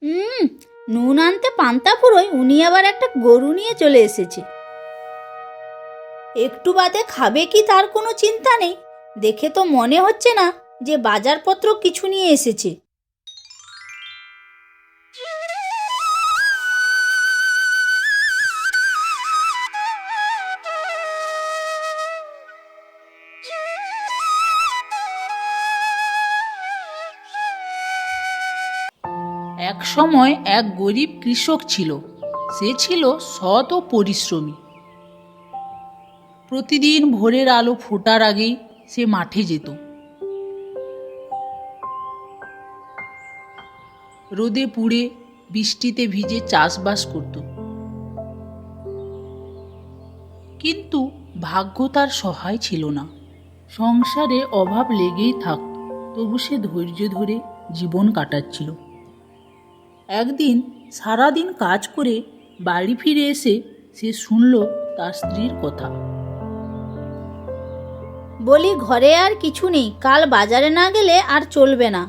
হুম। নুন আনতে পান্তা ফুরোয় উনি আবার একটা গরু নিয়ে চলে এসেছে। একটু বাদে খাবে কি তার কোনো চিন্তা নেই। দেখে তো মনে হচ্ছে না যে বাজারপত্র কিছু নিয়ে এসেছে। এক সময় এক গরিব কৃষক ছিল। সে ছিল সৎ ও পরিশ্রমী। প্রতিদিন ভোরের আলো ফোটার আগেই সে মাঠে যেত। রোদে পুড়ে বৃষ্টিতে ভিজে চাষবাস করত। কিন্তু ভাগ্য তার সহায় ছিল না। সংসারে অভাব লেগেই থাকত, তবু সে ধৈর্য ধরে জীবন কাটাচ্ছিল। একদিন সারাদিন কাজ করে বাড়ি ফিরে এসে সে শুনল তার স্ত্রীর কথা। বলি, ঘরে আর কিছু নেই, কাল বাজারে না গেলে আর চলবে না।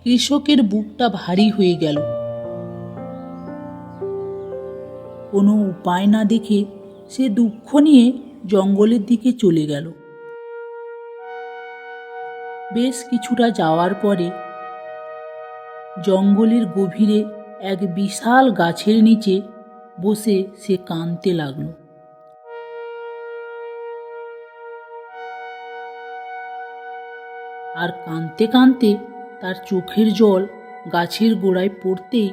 কৃষকের বুকটা ভারী হয়ে গেল। কোনো উপায় না দেখে সে দুঃখ নিয়ে জঙ্গলের দিকে চলে গেল। বেশ কিছুটা যাওয়ার পরে জঙ্গলের গভীরে এক বিশাল গাছের নিচে বসে সে কাঁদতে লাগলো। আর কাঁদতে কাঁদতে তার চোখের জল গাছের গোড়ায় পড়তেই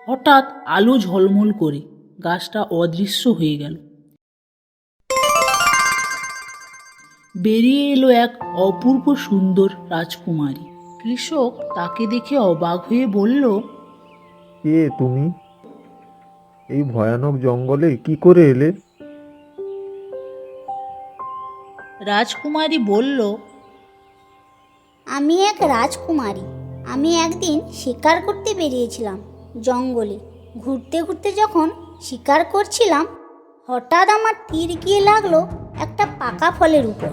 হঠাৎ আলো ঝলমল করে গাছটা অদৃশ্য হয়ে গেল। বেরিয়ে এলো এক অপূর্ব সুন্দর রাজকুমারী। কৃষক তাকে দেখে অবাক হয়ে বলল, কে তুমি? এই ভয়ানক জঙ্গলে কি করে এলে? রাজকুমারী বলল, আমি এক রাজকুমারী। আমি একদিন শিকার করতে বেরিয়েছিলাম জঙ্গলে। ঘুরতে ঘুরতে যখন শিকার করছিলাম, হঠাৎ আমার তীর গিয়ে লাগলো একটা পাকা ফলের উপর।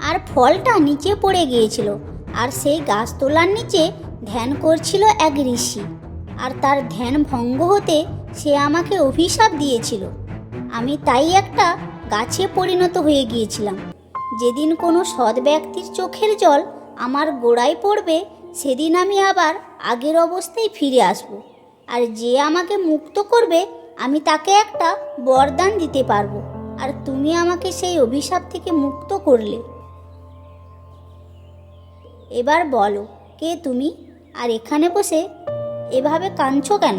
আর ফলটা নিচে পড়ে গিয়েছিল। আর সেই গাছতলার নিচে ধ্যান করছিল এক ঋষি। আর তার ধ্যান ভঙ্গ হতে সে আমাকে অভিশাপ দিয়েছিল। আমি তাই একটা গাছে পরিণত হয়ে গিয়েছিলাম। যেদিন কোনো সৎ ব্যক্তির চোখের জল আমার গোড়ায় পড়বে, সেদিন আমি আবার আগের অবস্থায় ফিরে আসব। আর যে আমাকে মুক্ত করবে, আমি তাকে একটা বরদান দিতে পারবো। আর তুমি আমাকে সেই অভিশাপ থেকে মুক্ত করলে। এবার বলো, কে তুমি? আর এখানে বসে এভাবে কাঁদছো কেন?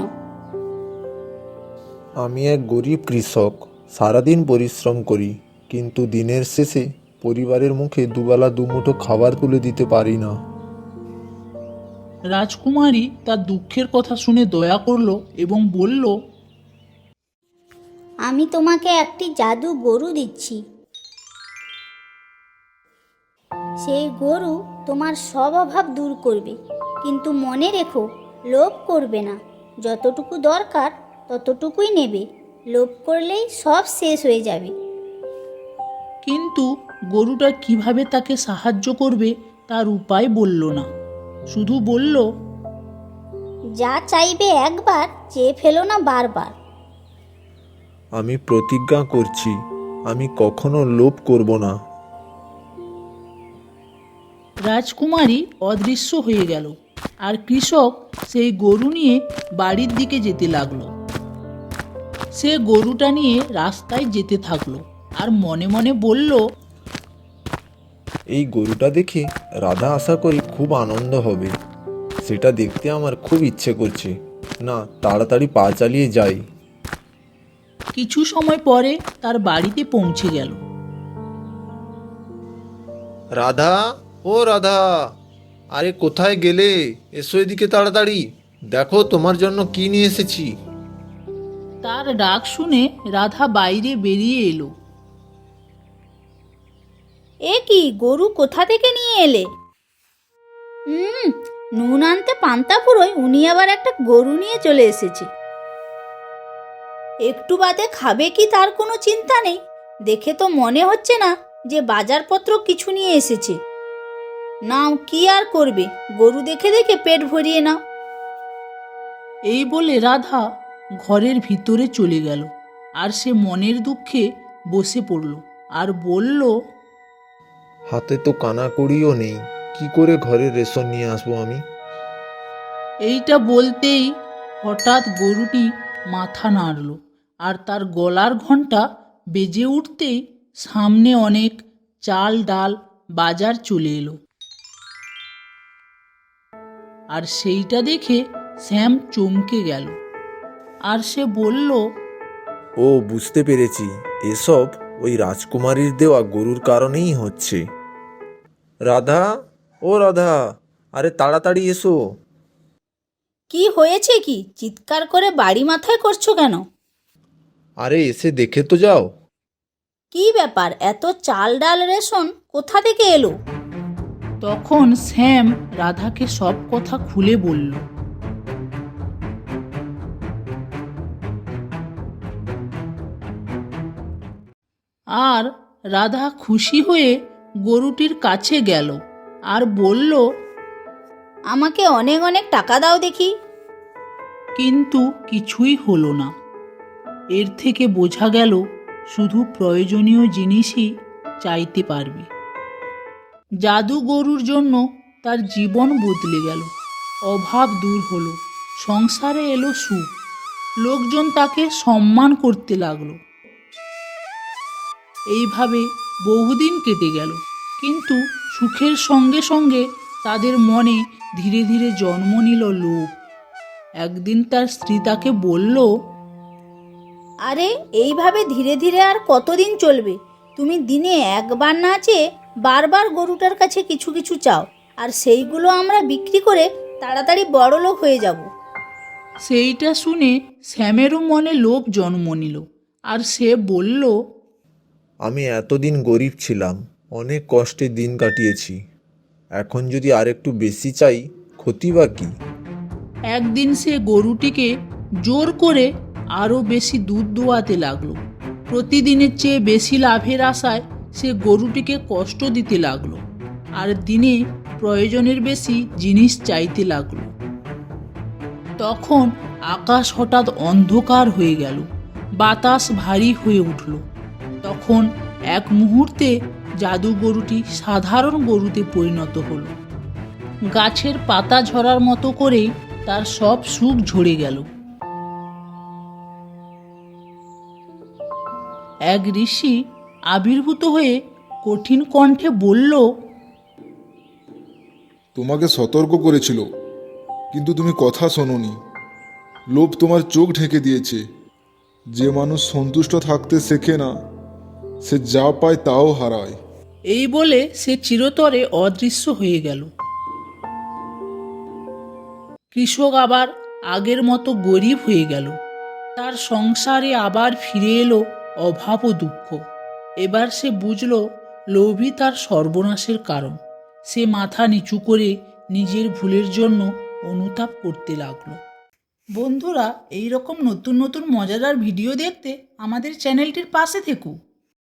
আমি এক গরিব কৃষক। সারাদিন পরিশ্রম করি, কিন্তু দিনের শেষে পরিবারের মুখে দুবেলা দুমুঠো খাবার তুলে দিতে পারি না। রাজকুমারী তার দুঃখের কথা শুনে দয়া করল এবং বলল, আমি তোমাকে একটি জাদু গরু দিচ্ছি। সেই গরু তোমার সব অভাব দূর করবে। কিন্তু মনে রেখো, লোভ করবে না। যতটুকু দরকার ততটুকুই নেবে। লোভ করলেই সব শেষ হয়ে যাবে। কিন্তু গরুটা কিভাবে তাকে সাহায্য করবে তার উপায় বলল না। শুধু বলল, যা চাইবে একবার, চেয়ে ফেলো না বারবার। আমি প্রতিজ্ঞা করছি, আমি কখনো লোভ করব না। রাজকুমারী অদৃশ্য হয়ে গেল। আর কৃষক সেই গরু নিয়ে বাড়ির দিকে যেতে লাগলো। সে গরুটা নিয়ে রাস্তায় যেতে থাকলো আর মনে মনে বলল, এই গরুটা দেখে রাধা আশা করি খুব আনন্দ হবে। সেটা দেখতে আমার খুব ইচ্ছে করছে। না, তাড়াতাড়ি পা চালিয়ে যাই। কিছু সময় পরে তার বাড়িতে পৌঁছে গেল। রাধা, ও রাধা, আরে কোথায় গেলে? এসো এদিকে তাড়াতাড়ি। দেখো তোমার জন্য কি নিয়ে এসেছি। তার ডাক শুনে রাধা বাইরে বেরিয়ে এলো। এ কি, গরু কোথা থেকে নিয়ে এলে? নুন আনতে পান্তা ফুরোয় উনি আবার একটা গরু নিয়ে চলে এসেছে। একটু বাদে খাবে কি তার কোনো চিন্তা নেই। দেখে তো মনে হচ্ছে না যে বাজারপত্র কিছু নিয়ে এসেছে। নাও, কি আর করবে, গরু দেখে দেখে পেট ভরিয়ে নাও। এই বলে রাধা ঘরের ভিতরে চলে গেল, আর সে মনের দুঃখে বসে পড়ল আর বলল, হাতে তো কানাকড়িও নেই, কি করে ঘরের রেশন নিয়ে আসবো আমি? এইটা বলতেই হঠাৎ গরুটি মাথা নাড়ল, আর তার গলার ঘণ্টা বেজে উঠতেই সামনে অনেক চাল ডাল বাজার চলে এলো। আর সেইটা দেখে শ্যাম চমকে গেল, আর সে বলল, ও, বুঝতে পেরেছি, এসব ওই রাজকুমারীর দেওয়া গরুর কারণেই হচ্ছে। রাধা, ও রাধা, আরে তাড়াতাড়ি এসো। কি হয়েছে, কি চিৎকার করে বাড়ি মাথায় করছো কেন? আরে এসে দেখে তো যাও। কি ব্যাপার, এত চাল ডাল রেশন কোথা থেকে এলো? তখন শ্যাম রাধাকে সব কথা খুলে বলল। আর রাধা খুশি হয়ে গরুটির কাছে গেল আর বলল, আমাকে অনেক অনেক টাকা দাও দেখি। কিন্তু কিছুই হলো না। এর থেকে বোঝা গেল শুধু প্রয়োজনীয় জিনিসই চাইতে পারবে। জাদু গরুর জন্য তার জীবন বদলে গেল, অভাব দূর হলো, সংসারে এলো সুখ, লোকজন তাকে সম্মান করতে লাগলো। এইভাবে বহুদিন কেটে গেল, কিন্তু সুখের সঙ্গে সঙ্গে তাদের মনে ধীরে ধীরে জন্ম নিল লোভ। একদিন তার স্ত্রী তাকে বলল, আরে এইভাবে ধীরে ধীরে আর কতদিন চলবে? তুমি দিনে একবার না চেয়ে বারবার গরুটার কাছে কিছু কিছু চাও, আর সেইগুলো আমরা বিক্রি করে তাড়াতাড়ি বড়লোক হয়ে যাব। সেইটা শুনে শ্যামেরও মনে লোভ জন্ম নিল, আর সে বলল, আমি এতদিন গরিব ছিলাম, অনেক কষ্টে দিন কাটিয়েছি, এখন যদি আরেকটু বেশি চাই, ক্ষতি বা কি? একদিন সে গরুটিকে জোর করে আরও বেশি দুধ দোয়াতে লাগলো। প্রতিদিনের চেয়ে বেশি লাভের আশায় সে গরুটিকে কষ্ট দিতে লাগলো, আর দিনে প্রয়োজনের বেশি জিনিস চাইতে লাগলো। তখন আকাশ হঠাৎ অন্ধকার হয়ে গেল, বাতাস ভারী হয়ে উঠল। তখন এক মুহূর্তে জাদু গরুটি সাধারণ গরুতে পরিণত হলো। গাছের পাতা ঝরার মতো করে তার সব সুখ ঝরে গেল। এক ঋষি আবির্ভূত হয়ে কঠিন কণ্ঠে বলল, তোমাকে সতর্ক করেছিল, কিন্তু তুমি কথা শোনোনি। লোভ তোমার চোখ ঢেকে দিয়েছে। যে মানুষ সন্তুষ্ট থাকতে শেখে না, সে যা পায় তাও হারায়। এই বলে সে চিরতরে অদৃশ্য হয়ে গেল। কৃষক আবার আগের মতো গরিব হয়ে গেল। তার সংসারে আবার ফিরে এলো অভাব ও দুঃখ। এবার সে বুঝল লোভই তার সর্বনাশের কারণ। সে মাথা নিচু করে নিজের ভুলের জন্য অনুতাপ করতে লাগলো। বন্ধুরা, এই রকম নতুন নতুন মজাদার ভিডিও দেখতে আমাদের চ্যানেলটির পাশে থেকো।